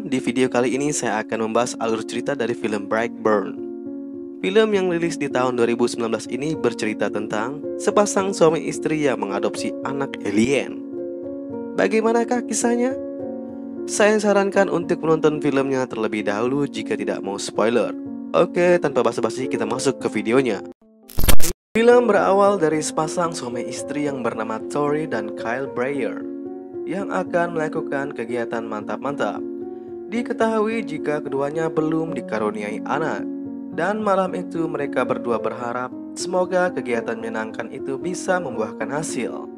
Di video kali ini saya akan membahas alur cerita dari film Brightburn. Film yang rilis di tahun 2019 ini bercerita tentang sepasang suami istri yang mengadopsi anak alien. Bagaimanakah kisahnya? Saya sarankan untuk menonton filmnya terlebih dahulu jika tidak mau spoiler. Oke, tanpa basa-basi kita masuk ke videonya. Film berawal dari sepasang suami istri yang bernama Tori dan Kyle Breyer yang akan melakukan kegiatan mantap-mantap. Diketahui jika keduanya belum dikaruniai anak, dan malam itu mereka berdua berharap semoga kegiatan menyenangkan itu bisa membuahkan hasil.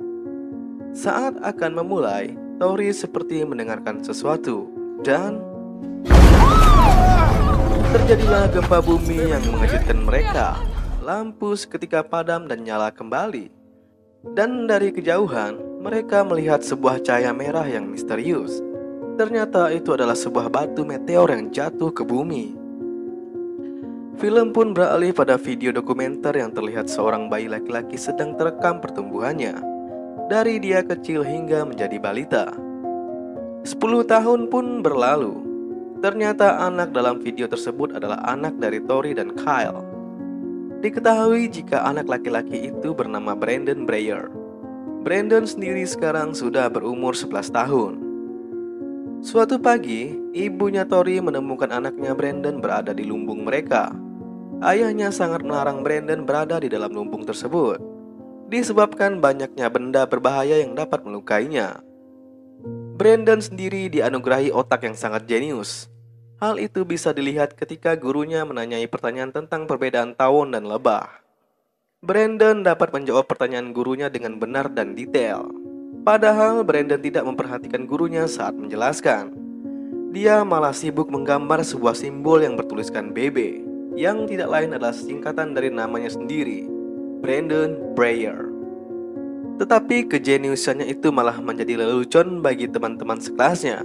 Saat akan memulai, Tori seperti mendengarkan sesuatu, dan terjadilah gempa bumi yang mengejutkan mereka. Lampu seketika padam dan nyala kembali, dan dari kejauhan mereka melihat sebuah cahaya merah yang misterius. Ternyata itu adalah sebuah batu meteor yang jatuh ke bumi. Film pun beralih pada video dokumenter yang terlihat seorang bayi laki-laki sedang terekam pertumbuhannya, dari dia kecil hingga menjadi balita. 10 tahun pun berlalu. Ternyata anak dalam video tersebut adalah anak dari Tori dan Kyle. Diketahui jika anak laki-laki itu bernama Brandon Breyer. Brandon sendiri sekarang sudah berumur 11 tahun. Suatu pagi, ibunya Tori menemukan anaknya Brandon berada di lumbung mereka. Ayahnya sangat melarang Brandon berada di dalam lumbung tersebut, disebabkan banyaknya benda berbahaya yang dapat melukainya. Brandon sendiri dianugerahi otak yang sangat jenius. Hal itu bisa dilihat ketika gurunya menanyai pertanyaan tentang perbedaan tawon dan lebah. Brandon dapat menjawab pertanyaan gurunya dengan benar dan detail. Padahal Brandon tidak memperhatikan gurunya saat menjelaskan. Dia malah sibuk menggambar sebuah simbol yang bertuliskan BB, yang tidak lain adalah singkatan dari namanya sendiri, Brandon Breyer. Tetapi kejeniusannya itu malah menjadi lelucon bagi teman-teman sekelasnya.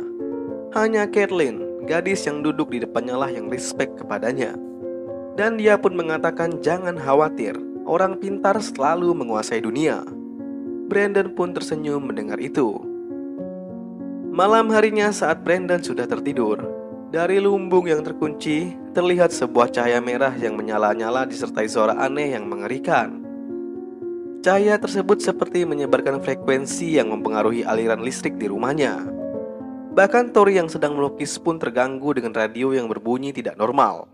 Hanya Kathleen, gadis yang duduk di depannya lah yang respect kepadanya. Dan dia pun mengatakan jangan khawatir, orang pintar selalu menguasai dunia. Brandon pun tersenyum mendengar itu. Malam harinya saat Brandon sudah tertidur, dari lumbung yang terkunci terlihat sebuah cahaya merah yang menyala-nyala disertai suara aneh yang mengerikan. Cahaya tersebut seperti menyebarkan frekuensi yang mempengaruhi aliran listrik di rumahnya. Bahkan Tori yang sedang melukis pun terganggu dengan radio yang berbunyi tidak normal.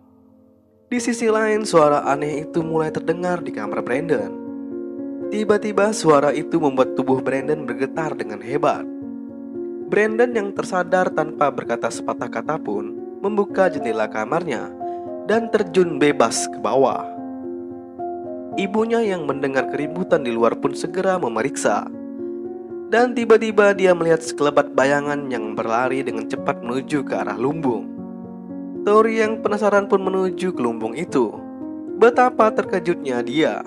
Di sisi lain, suara aneh itu mulai terdengar di kamar Brandon. Tiba-tiba suara itu membuat tubuh Brandon bergetar dengan hebat. Brandon yang tersadar tanpa berkata sepatah kata pun membuka jendela kamarnya dan terjun bebas ke bawah. Ibunya yang mendengar keributan di luar pun segera memeriksa. Dan tiba-tiba dia melihat sekelebat bayangan yang berlari dengan cepat menuju ke arah lumbung. Tori yang penasaran pun menuju ke lumbung itu. Betapa terkejutnya dia,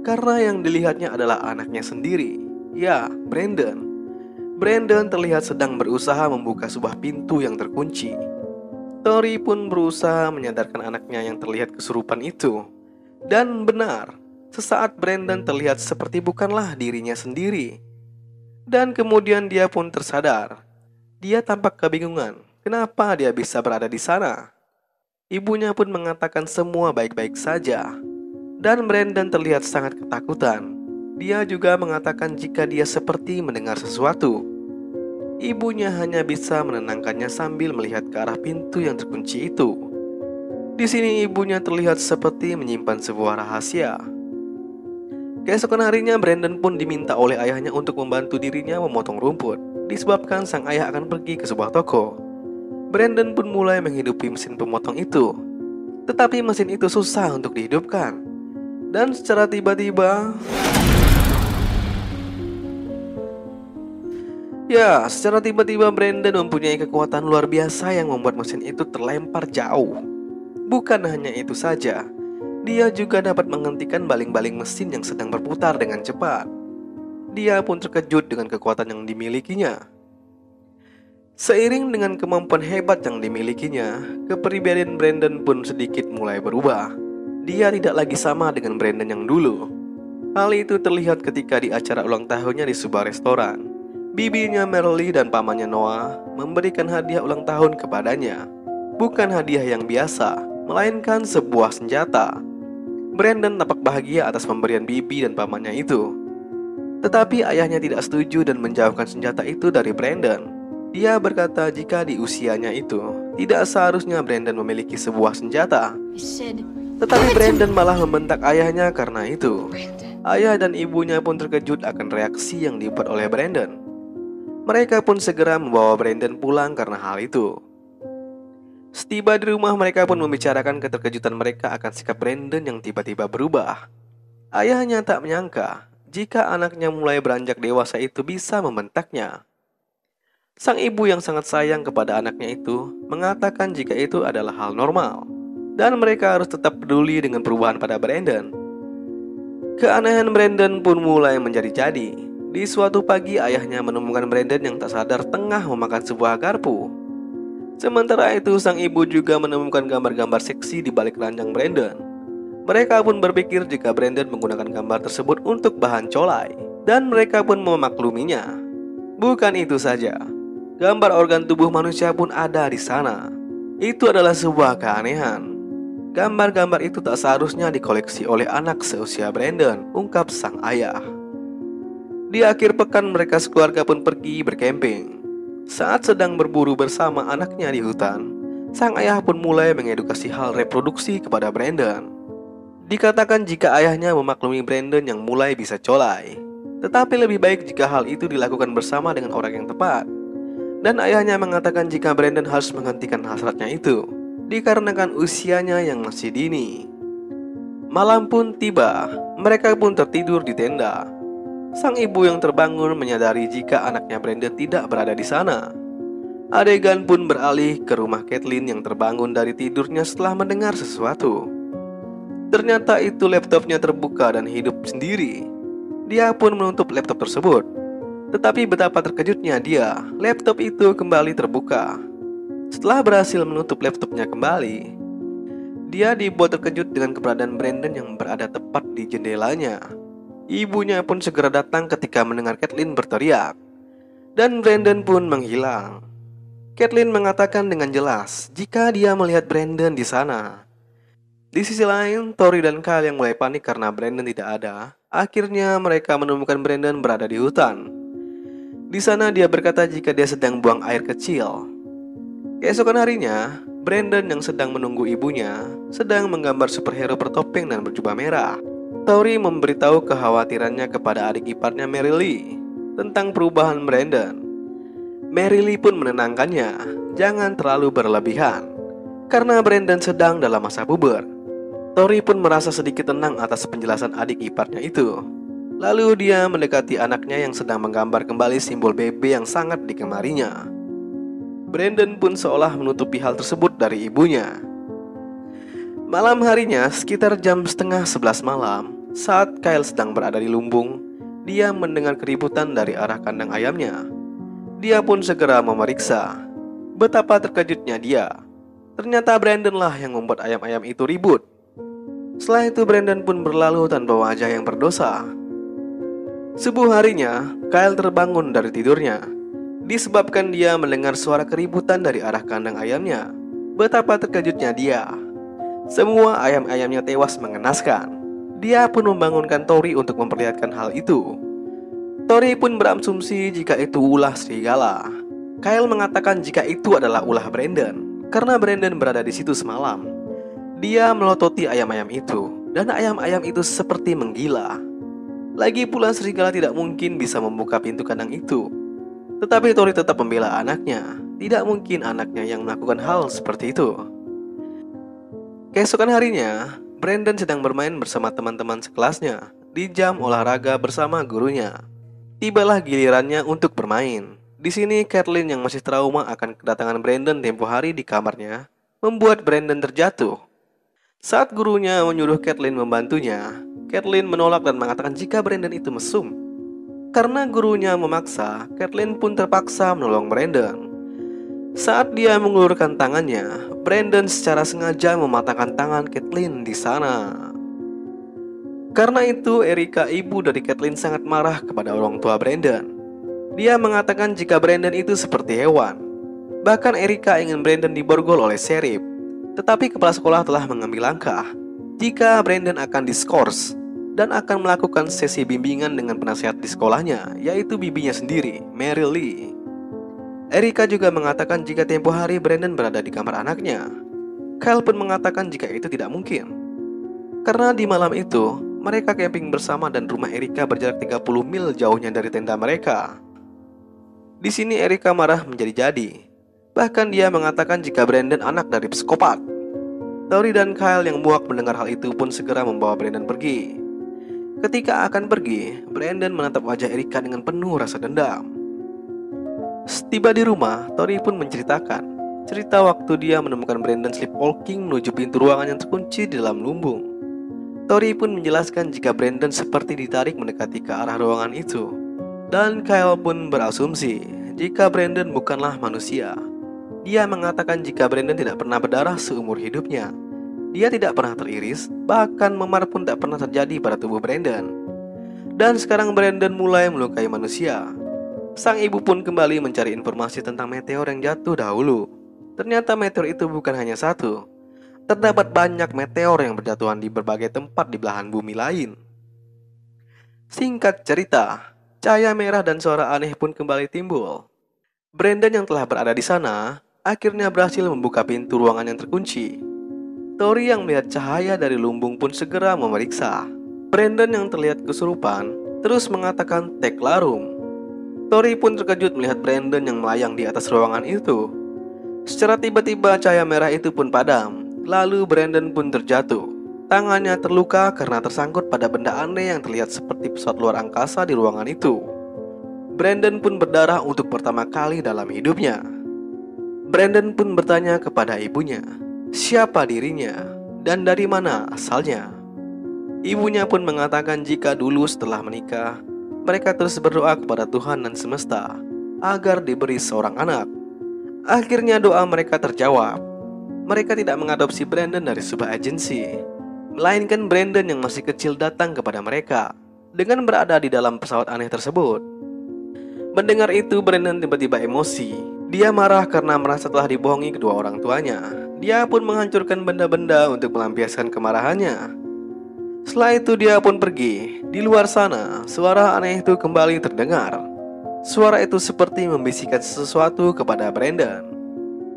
karena yang dilihatnya adalah anaknya sendiri. Ya, Brandon. Brandon terlihat sedang berusaha membuka sebuah pintu yang terkunci. Tori pun berusaha menyadarkan anaknya yang terlihat kesurupan itu. Dan benar, sesaat Brandon terlihat seperti bukanlah dirinya sendiri. Dan kemudian dia pun tersadar. Dia tampak kebingungan, kenapa dia bisa berada di sana. Ibunya pun mengatakan semua baik-baik saja. Dan Brandon terlihat sangat ketakutan. Dia juga mengatakan jika dia seperti mendengar sesuatu. Ibunya hanya bisa menenangkannya sambil melihat ke arah pintu yang terkunci itu. Di sini ibunya terlihat seperti menyimpan sebuah rahasia. Keesokan harinya Brandon pun diminta oleh ayahnya untuk membantu dirinya memotong rumput, disebabkan sang ayah akan pergi ke sebuah toko. Brandon pun mulai menghidupi mesin pemotong itu. Tetapi mesin itu susah untuk dihidupkan. Dan secara tiba-tiba Brandon mempunyai kekuatan luar biasa yang membuat mesin itu terlempar jauh. Bukan hanya itu saja, dia juga dapat menghentikan baling-baling mesin yang sedang berputar dengan cepat. Dia pun terkejut dengan kekuatan yang dimilikinya. Seiring dengan kemampuan hebat yang dimilikinya, kepribadian Brandon pun sedikit mulai berubah. Dia tidak lagi sama dengan Brandon yang dulu. Hal itu terlihat ketika di acara ulang tahunnya di sebuah restoran. Bibinya Merle dan pamannya Noah memberikan hadiah ulang tahun kepadanya. Bukan hadiah yang biasa, melainkan sebuah senjata. Brandon tampak bahagia atas pemberian bibi dan pamannya itu. Tetapi ayahnya tidak setuju dan menjauhkan senjata itu dari Brandon. Dia berkata jika di usianya itu tidak seharusnya Brandon memiliki sebuah senjata. Tetapi Brandon malah membentak ayahnya karena itu. Ayah dan ibunya pun terkejut akan reaksi yang dibuat oleh Brandon. Mereka pun segera membawa Brandon pulang karena hal itu. Setiba di rumah, mereka pun membicarakan keterkejutan mereka akan sikap Brandon yang tiba-tiba berubah. Ayahnya tak menyangka jika anaknya mulai beranjak dewasa itu bisa membentaknya. Sang ibu yang sangat sayang kepada anaknya itu mengatakan jika itu adalah hal normal dan mereka harus tetap peduli dengan perubahan pada Brandon. Keanehan Brandon pun mulai menjadi-jadi. Di suatu pagi, ayahnya menemukan Brandon yang tak sadar tengah memakan sebuah garpu. Sementara itu, sang ibu juga menemukan gambar-gambar seksi di balik ranjang Brandon. Mereka pun berpikir jika Brandon menggunakan gambar tersebut untuk bahan colai, dan mereka pun memakluminya. Bukan itu saja, gambar organ tubuh manusia pun ada di sana. Itu adalah sebuah keanehan. Gambar-gambar itu tak seharusnya dikoleksi oleh anak seusia Brandon, ungkap sang ayah. Di akhir pekan, mereka sekeluarga pun pergi berkemping. Saat sedang berburu bersama anaknya di hutan, sang ayah pun mulai mengedukasi hal reproduksi kepada Brandon. Dikatakan jika ayahnya memaklumi Brandon yang mulai bisa colai, tetapi lebih baik jika hal itu dilakukan bersama dengan orang yang tepat. Dan ayahnya mengatakan jika Brandon harus menghentikan hasratnya itu, dikarenakan usianya yang masih dini. Malam pun tiba, mereka pun tertidur di tenda. Sang ibu yang terbangun menyadari jika anaknya Brandon tidak berada di sana. Adegan pun beralih ke rumah Kathleen yang terbangun dari tidurnya setelah mendengar sesuatu. Ternyata itu laptopnya terbuka dan hidup sendiri. Dia pun menutup laptop tersebut. Tetapi betapa terkejutnya dia, laptop itu kembali terbuka. Setelah berhasil menutup laptopnya kembali, dia dibuat terkejut dengan keberadaan Brandon yang berada tepat di jendelanya. Ibunya pun segera datang ketika mendengar Kathleen berteriak, dan Brandon pun menghilang. Kathleen mengatakan dengan jelas jika dia melihat Brandon di sana. Di sisi lain, Tori dan Kyle yang mulai panik karena Brandon tidak ada. Akhirnya mereka menemukan Brandon berada di hutan. Di sana dia berkata jika dia sedang buang air kecil. Keesokan harinya, Brandon yang sedang menunggu ibunya sedang menggambar superhero bertopeng dan berjubah merah. Tori memberitahu kekhawatirannya kepada adik iparnya Mary Lee tentang perubahan Brandon. Mary Lee pun menenangkannya, jangan terlalu berlebihan, karena Brandon sedang dalam masa puber. Tori pun merasa sedikit tenang atas penjelasan adik iparnya itu. Lalu dia mendekati anaknya yang sedang menggambar kembali simbol BB yang sangat digemarinya. Brandon pun seolah menutupi hal tersebut dari ibunya. Malam harinya, sekitar jam setengah 11 malam, saat Kyle sedang berada di lumbung, dia mendengar keributan dari arah kandang ayamnya. Dia pun segera memeriksa. Betapa terkejutnya dia. Ternyata Brandon lah yang membuat ayam-ayam itu ribut. Setelah itu Brandon pun berlalu tanpa wajah yang berdosa. Subuh harinya, Kyle terbangun dari tidurnya, disebabkan dia mendengar suara keributan dari arah kandang ayamnya. Betapa terkejutnya dia. Semua ayam-ayamnya tewas mengenaskan. Dia pun membangunkan Tori untuk memperlihatkan hal itu. Tori pun berasumsi jika itu ulah serigala. Kyle mengatakan jika itu adalah ulah Brandon, karena Brandon berada di situ semalam. Dia melototi ayam-ayam itu, dan ayam-ayam itu seperti menggila. Lagi pula serigala tidak mungkin bisa membuka pintu kandang itu. Tetapi Tori tetap membela anaknya. Tidak mungkin anaknya yang melakukan hal seperti itu. Keesokan harinya, Brandon sedang bermain bersama teman-teman sekelasnya di jam olahraga bersama gurunya. Tibalah gilirannya untuk bermain. Di sini Kathleen yang masih trauma akan kedatangan Brandon tempo hari di kamarnya membuat Brandon terjatuh. Saat gurunya menyuruh Kathleen membantunya, Kathleen menolak dan mengatakan jika Brandon itu mesum. Karena gurunya memaksa, Kathleen pun terpaksa menolong Brandon. Saat dia mengulurkan tangannya, Brandon secara sengaja mematahkan tangan Kathleen di sana. Karena itu, Erika, ibu dari Kathleen, sangat marah kepada orang tua Brandon. Dia mengatakan jika Brandon itu seperti hewan. Bahkan Erika ingin Brandon diborgol oleh sheriff. Tetapi kepala sekolah telah mengambil langkah jika Brandon akan diskors dan akan melakukan sesi bimbingan dengan penasehat di sekolahnya, yaitu bibinya sendiri, Mary Lee. Erika juga mengatakan jika tempo hari Brandon berada di kamar anaknya. Kyle pun mengatakan jika itu tidak mungkin, karena di malam itu mereka camping bersama dan rumah Erika berjarak 30 mil jauhnya dari tenda mereka. Di sini Erika marah menjadi-jadi. Bahkan dia mengatakan jika Brandon anak dari psikopat. Tori dan Kyle yang muak mendengar hal itu pun segera membawa Brandon pergi. Ketika akan pergi, Brandon menatap wajah Erika dengan penuh rasa dendam. Setiba di rumah, Tori pun menceritakan cerita waktu dia menemukan Brandon sleepwalking menuju pintu ruangan yang terkunci di dalam lumbung. Tori pun menjelaskan jika Brandon seperti ditarik mendekati ke arah ruangan itu. Dan Kyle pun berasumsi jika Brandon bukanlah manusia. Dia mengatakan jika Brandon tidak pernah berdarah seumur hidupnya. Dia tidak pernah teriris, bahkan memar pun tak pernah terjadi pada tubuh Brandon. Dan sekarang Brandon mulai melukai manusia. Sang ibu pun kembali mencari informasi tentang meteor yang jatuh dahulu. Ternyata meteor itu bukan hanya satu. Terdapat banyak meteor yang berjatuhan di berbagai tempat di belahan bumi lain. Singkat cerita, cahaya merah dan suara aneh pun kembali timbul. Brandon yang telah berada di sana akhirnya berhasil membuka pintu ruangan yang terkunci. Tori yang melihat cahaya dari lumbung pun segera memeriksa. Brandon yang terlihat kesurupan terus mengatakan Teklarum. Tori pun terkejut melihat Brandon yang melayang di atas ruangan itu. Secara tiba-tiba cahaya merah itu pun padam. Lalu Brandon pun terjatuh. Tangannya terluka karena tersangkut pada benda aneh yang terlihat seperti pesawat luar angkasa di ruangan itu. Brandon pun berdarah untuk pertama kali dalam hidupnya. Brandon pun bertanya kepada ibunya, siapa dirinya dan dari mana asalnya. Ibunya pun mengatakan jika dulu setelah menikah, mereka terus berdoa kepada Tuhan dan semesta agar diberi seorang anak. Akhirnya doa mereka terjawab. Mereka tidak mengadopsi Brandon dari sebuah agensi, melainkan Brandon yang masih kecil datang kepada mereka dengan berada di dalam pesawat aneh tersebut. Mendengar itu, Brandon tiba-tiba emosi. Dia marah karena merasa telah dibohongi kedua orang tuanya. Dia pun menghancurkan benda-benda untuk melampiaskan kemarahannya. Setelah itu dia pun pergi. Di luar sana, suara aneh itu kembali terdengar. Suara itu seperti membisikkan sesuatu kepada Brandon.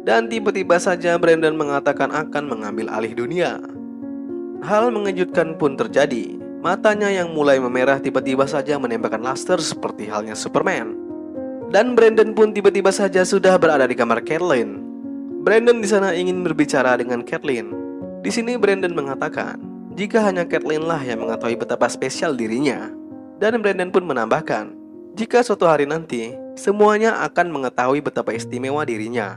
Dan tiba-tiba saja Brandon mengatakan akan mengambil alih dunia. Hal mengejutkan pun terjadi. Matanya yang mulai memerah tiba-tiba saja menembakkan laser seperti halnya Superman. Dan Brandon pun tiba-tiba saja sudah berada di kamar Kathleen. Brandon di sana ingin berbicara dengan Kathleen. Di sini Brandon mengatakan jika hanya Kathleen lah yang mengetahui betapa spesial dirinya. Dan Brandon pun menambahkan jika suatu hari nanti semuanya akan mengetahui betapa istimewa dirinya.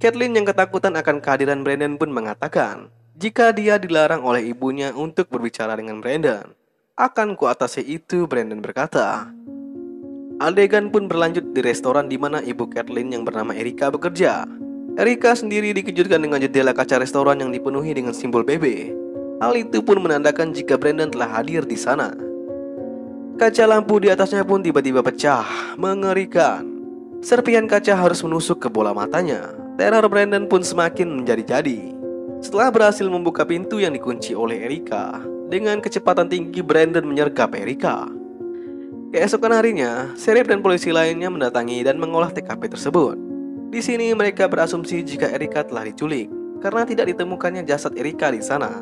Kathleen yang ketakutan akan kehadiran Brandon pun mengatakan jika dia dilarang oleh ibunya untuk berbicara dengan Brandon. Akan kuatasi itu, Brandon berkata. Adegan pun berlanjut di restoran di mana ibu Kathleen yang bernama Erika bekerja. Erika sendiri dikejutkan dengan jendela kaca restoran yang dipenuhi dengan simbol BB. Hal itu pun menandakan jika Brandon telah hadir di sana. Kaca lampu di atasnya pun tiba-tiba pecah, mengerikan. Serpihan kaca harus menusuk ke bola matanya. Teror Brandon pun semakin menjadi-jadi. Setelah berhasil membuka pintu yang dikunci oleh Erika, dengan kecepatan tinggi Brandon menyergap Erika. Keesokan harinya, sheriff dan polisi lainnya mendatangi dan mengolah TKP tersebut. Di sini mereka berasumsi jika Erika telah diculik karena tidak ditemukannya jasad Erika di sana.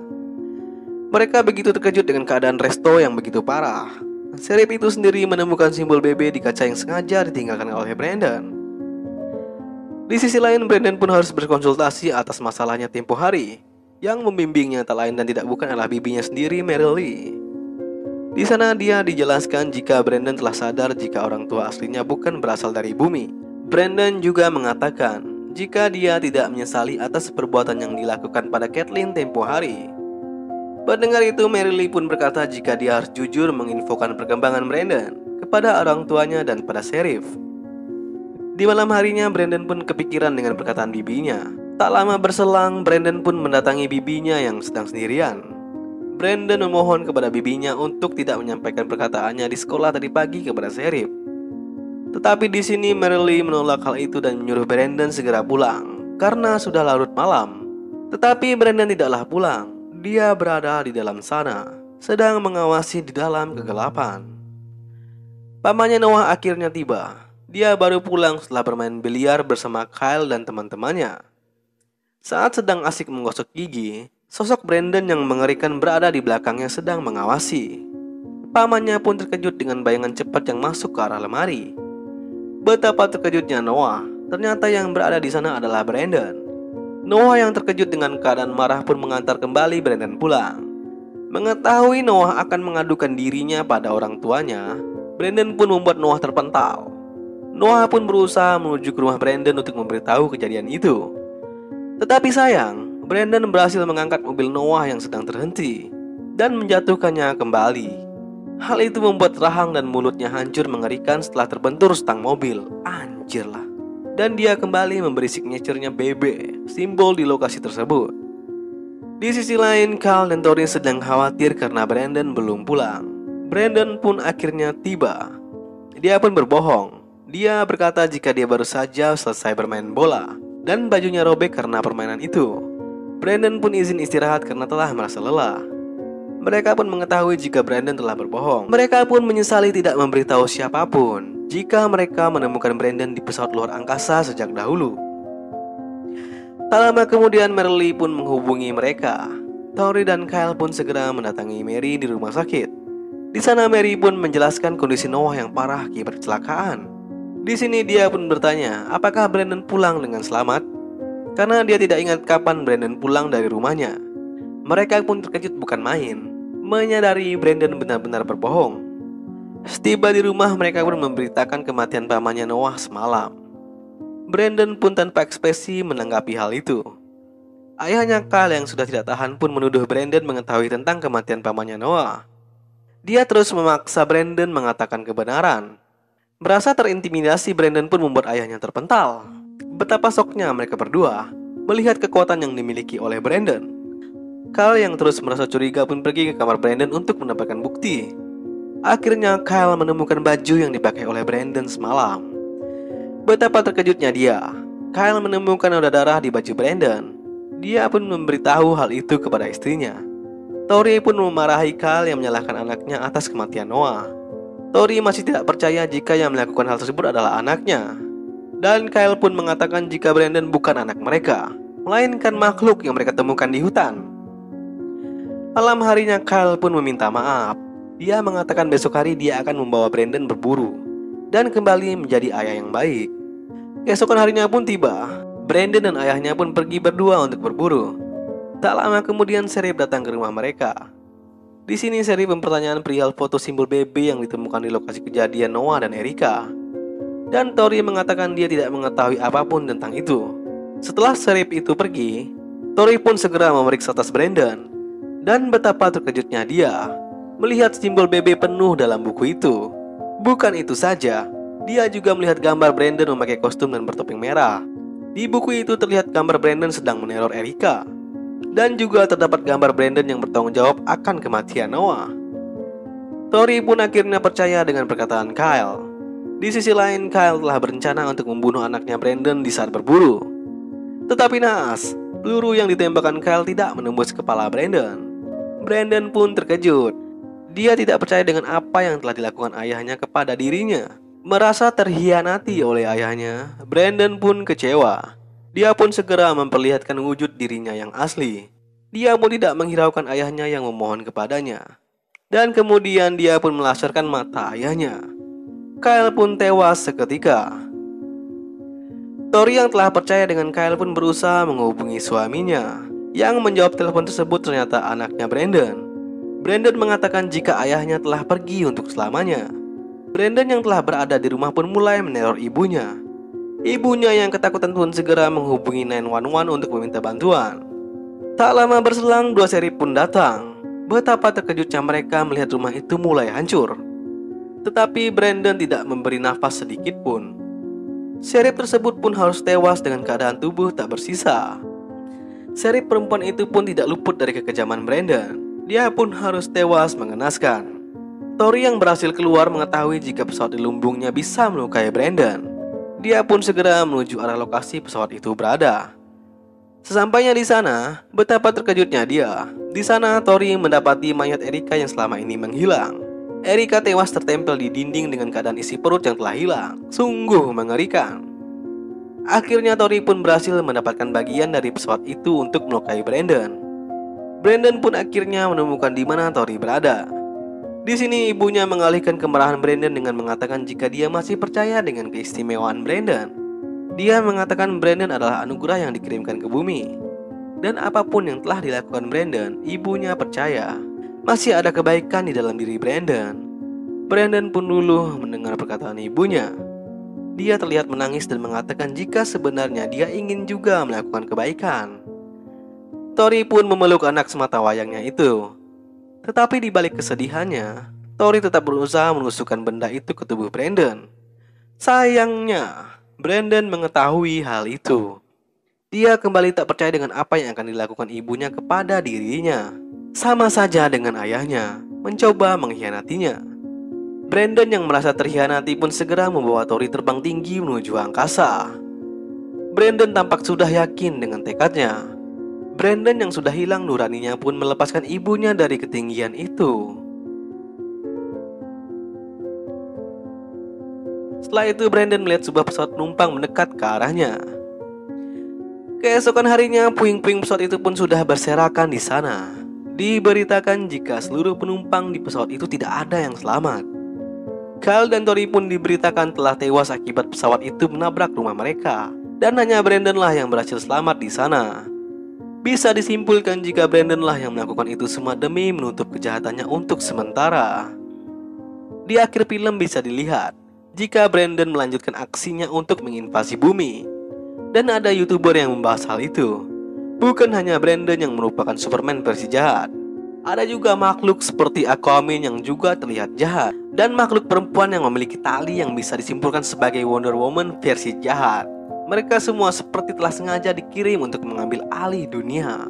Mereka begitu terkejut dengan keadaan resto yang begitu parah. Sheriff itu sendiri menemukan simbol BB di kaca yang sengaja ditinggalkan oleh Brandon. Di sisi lain, Brandon pun harus berkonsultasi atas masalahnya tempo hari. Yang membimbingnya tak lain dan tidak bukan adalah bibinya sendiri, Mary Lee. Di sana dia dijelaskan jika Brandon telah sadar jika orang tua aslinya bukan berasal dari bumi. Brandon juga mengatakan jika dia tidak menyesali atas perbuatan yang dilakukan pada Kathleen tempo hari. Mendengar itu, Mary Lee pun berkata jika dia harus jujur menginfokan perkembangan Brandon kepada orang tuanya dan pada sheriff. Di malam harinya, Brandon pun kepikiran dengan perkataan bibinya. Tak lama berselang, Brandon pun mendatangi bibinya yang sedang sendirian. Brandon memohon kepada bibinya untuk tidak menyampaikan perkataannya di sekolah tadi pagi kepada sheriff. Tetapi di sini Merle menolak hal itu dan menyuruh Brandon segera pulang karena sudah larut malam. Tetapi Brandon tidaklah pulang. Dia berada di dalam sana, sedang mengawasi di dalam kegelapan. Pamannya Noah akhirnya tiba. Dia baru pulang setelah bermain biliar bersama Kyle dan teman-temannya. Saat sedang asik menggosok gigi, sosok Brandon yang mengerikan berada di belakangnya sedang mengawasi. Pamannya pun terkejut dengan bayangan cepat yang masuk ke arah lemari. Betapa terkejutnya Noah, ternyata yang berada di sana adalah Brandon. Noah yang terkejut dengan keadaan marah pun mengantar kembali Brandon pulang. Mengetahui Noah akan mengadukan dirinya pada orang tuanya, Brandon pun membuat Noah terpental. Noah pun berusaha menuju ke rumah Brandon untuk memberitahu kejadian itu. Tetapi sayang, Brandon berhasil mengangkat mobil Noah yang sedang terhenti dan menjatuhkannya kembali. Hal itu membuat rahang dan mulutnya hancur mengerikan setelah terbentur stang mobil. Anjir lah. Dan dia kembali memberi signaturenya BB, simbol di lokasi tersebut. Di sisi lain, Kyle dan Tori sedang khawatir karena Brandon belum pulang. Brandon pun akhirnya tiba. Dia pun berbohong. Dia berkata jika dia baru saja selesai bermain bola dan bajunya robek karena permainan itu. Brandon pun izin istirahat karena telah merasa lelah. Mereka pun mengetahui jika Brandon telah berbohong. Mereka pun menyesali tidak memberitahu siapapun jika mereka menemukan Brandon di pesawat luar angkasa sejak dahulu. Tak lama kemudian Merle pun menghubungi mereka. Tori dan Kyle pun segera mendatangi Mary di rumah sakit. Di sana Mary pun menjelaskan kondisi Noah yang parah akibat kecelakaan. Di sini dia pun bertanya apakah Brandon pulang dengan selamat, karena dia tidak ingat kapan Brandon pulang dari rumahnya. Mereka pun terkejut bukan main, menyadari Brandon benar-benar berbohong. Setiba di rumah, mereka pun memberitakan kematian pamannya Noah semalam. Brandon pun tanpa ekspresi menanggapi hal itu. Ayahnya Kyle yang sudah tidak tahan pun menuduh Brandon mengetahui tentang kematian pamannya Noah. Dia terus memaksa Brandon mengatakan kebenaran. Merasa terintimidasi, Brandon pun membuat ayahnya terpental. Betapa syoknya mereka berdua melihat kekuatan yang dimiliki oleh Brandon. Kyle yang terus merasa curiga pun pergi ke kamar Brandon untuk mendapatkan bukti. Akhirnya Kyle menemukan baju yang dipakai oleh Brandon semalam. Betapa terkejutnya dia. Kyle menemukan noda darah di baju Brandon. Dia pun memberitahu hal itu kepada istrinya. Tori pun memarahi Kyle yang menyalahkan anaknya atas kematian Noah. Tori masih tidak percaya jika yang melakukan hal tersebut adalah anaknya. Dan Kyle pun mengatakan jika Brandon bukan anak mereka, melainkan makhluk yang mereka temukan di hutan. Malam harinya Kyle pun meminta maaf. Dia mengatakan besok hari dia akan membawa Brandon berburu dan kembali menjadi ayah yang baik. Keesokan harinya pun tiba. Brandon dan ayahnya pun pergi berdua untuk berburu. Tak lama kemudian Sheriff datang ke rumah mereka. Di sini Sheriff mempertanyakan perihal foto simbol BB yang ditemukan di lokasi kejadian Noah dan Erica. Dan Tori mengatakan dia tidak mengetahui apapun tentang itu. Setelah Sheriff itu pergi, Tori pun segera memeriksa tas Brandon. Dan betapa terkejutnya dia melihat simbol BB penuh dalam buku itu. Bukan itu saja, dia juga melihat gambar Brandon memakai kostum dan bertopeng merah. Di buku itu terlihat gambar Brandon sedang meneror Erica. Dan juga terdapat gambar Brandon yang bertanggung jawab akan kematian Noah. Tori pun akhirnya percaya dengan perkataan Kyle. Di sisi lain, Kyle telah berencana untuk membunuh anaknya Brandon di saat berburu. Tetapi naas, peluru yang ditembakkan Kyle tidak menembus kepala Brandon. Brandon pun terkejut. Dia tidak percaya dengan apa yang telah dilakukan ayahnya kepada dirinya. Merasa terhianati oleh ayahnya, Brandon pun kecewa. Dia pun segera memperlihatkan wujud dirinya yang asli. Dia pun tidak menghiraukan ayahnya yang memohon kepadanya. Dan kemudian dia pun melasarkan mata ayahnya. Kyle pun tewas seketika. Tori yang telah percaya dengan Kyle pun berusaha menghubungi suaminya. Yang menjawab telepon tersebut ternyata anaknya Brandon. Brandon mengatakan jika ayahnya telah pergi untuk selamanya. Brandon yang telah berada di rumah pun mulai meneror ibunya. Ibunya yang ketakutan pun segera menghubungi 911 untuk meminta bantuan. Tak lama berselang, dua Sheriff pun datang. Betapa terkejutnya mereka melihat rumah itu mulai hancur. Tetapi Brandon tidak memberi nafas sedikit pun. Sheriff tersebut pun harus tewas dengan keadaan tubuh tak bersisa. Sheriff perempuan itu pun tidak luput dari kekejaman Brandon. Dia pun harus tewas mengenaskan. Tori yang berhasil keluar mengetahui jika pesawat di lumbungnya bisa melukai Brandon. Dia pun segera menuju arah lokasi pesawat itu berada. Sesampainya di sana, betapa terkejutnya dia. Di sana, Tori mendapati mayat Erika yang selama ini menghilang. Erika tewas tertempel di dinding dengan keadaan isi perut yang telah hilang. Sungguh mengerikan. Akhirnya Tori pun berhasil mendapatkan bagian dari pesawat itu untuk melukai Brandon. Brandon pun akhirnya menemukan di mana Tori berada. Di sini ibunya mengalihkan kemarahan Brandon dengan mengatakan jika dia masih percaya dengan keistimewaan Brandon. Dia mengatakan Brandon adalah anugerah yang dikirimkan ke bumi. Dan apapun yang telah dilakukan Brandon, ibunya percaya masih ada kebaikan di dalam diri Brandon. Brandon pun luluh mendengar perkataan ibunya. Dia terlihat menangis dan mengatakan jika sebenarnya dia ingin juga melakukan kebaikan. Tori pun memeluk anak semata wayangnya itu. Tetapi di balik kesedihannya, Tori tetap berusaha menusukkan benda itu ke tubuh Brandon. Sayangnya, Brandon mengetahui hal itu. Dia kembali tak percaya dengan apa yang akan dilakukan ibunya kepada dirinya. Sama saja dengan ayahnya, mencoba mengkhianatinya. Brandon yang merasa terkhianati pun segera membawa Tori terbang tinggi menuju angkasa. Brandon tampak sudah yakin dengan tekadnya. Brandon yang sudah hilang nuraninya pun melepaskan ibunya dari ketinggian itu. Setelah itu Brandon melihat sebuah pesawat penumpang mendekat ke arahnya. Keesokan harinya puing-puing pesawat itu pun sudah berserakan di sana. Diberitakan jika seluruh penumpang di pesawat itu tidak ada yang selamat. Kyle dan Tori pun diberitakan telah tewas akibat pesawat itu menabrak rumah mereka. Dan hanya Brandon lah yang berhasil selamat di sana. Bisa disimpulkan jika Brandon lah yang melakukan itu semua demi menutup kejahatannya untuk sementara. Di akhir film bisa dilihat jika Brandon melanjutkan aksinya untuk menginvasi bumi. Dan ada YouTuber yang membahas hal itu. Bukan hanya Brandon yang merupakan Superman versi jahat. Ada juga makhluk seperti Aquaman yang juga terlihat jahat. Dan makhluk perempuan yang memiliki tali yang bisa disimpulkan sebagai Wonder Woman versi jahat. Mereka semua seperti telah sengaja dikirim untuk mengambil alih dunia.